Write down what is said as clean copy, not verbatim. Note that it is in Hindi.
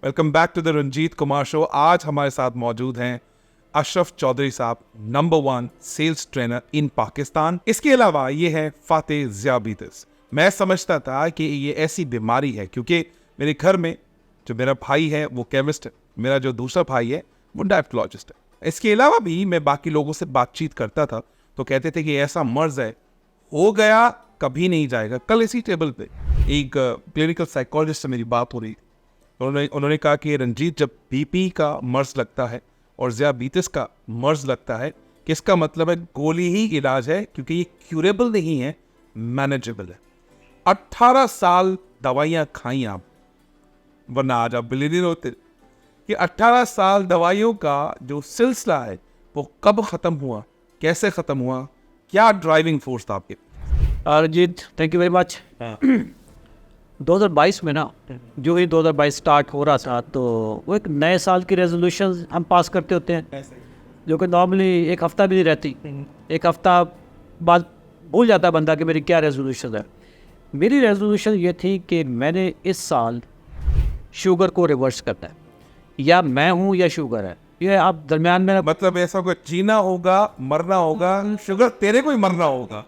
Welcome back to the Ranjit Kumar show. आज हमारे साथ मौजूद हैं अशरफ चौधरी साहब, number 1 sales trainer in Pakistan. इसके अलावा ये है फातेह ज़ियाबितिस। मैं समझता था कि ये ऐसी बीमारी है क्योंकि मेरे घर में जो मेरा भाई है वो केमिस्ट है, मेरा जो दूसरा भाई है वो डायबिटोलॉजिस्ट है। इसके अलावा भी मैं बाकी लोगों से बातचीत करता था तो कहते थे कि ऐसा मर्ज है, हो गया कभी नहीं जाएगा। कल इसी टेबल पे एक क्लिनिकल साइकोलॉजिस्ट से मेरी बात हो रही थी। उन्होंने कहा कि रंजीत, जब बीपी का मर्ज लगता है और ज़ियाबितिस का मर्ज लगता है कि इसका मतलब है गोली ही इलाज है, क्योंकि ये क्यूरेबल नहीं है, मैनेजेबल है। 18 साल दवाइयाँ खाई आप, वरना आज आप बिलीनियर होते। कि 18 साल दवाइयों का जो सिलसिला है वो कब ख़त्म हुआ, कैसे ख़त्म हुआ, क्या ड्राइविंग फोर्स था आपके? Ranjit, thank you very much. 2022 में ना, जो ही 2022 स्टार्ट हो रहा था तो वो एक नए साल की रेजोल्यूशन हम पास करते होते हैं, जो कि नॉर्मली एक हफ़्ता भी नहीं रहती। एक हफ़्ता बाद भूल जाता है बंदा कि मेरी क्या रेजोल्यूशन है। मेरी रेजोल्यूशन ये थी कि मैंने इस साल शुगर को रिवर्स करना है, या मैं हूँ या शुगर है। ये आप दरमियान में मतलब ऐसा कोई जीना होगा, मरना होगा, शुगर तेरे को ही मरना होगा।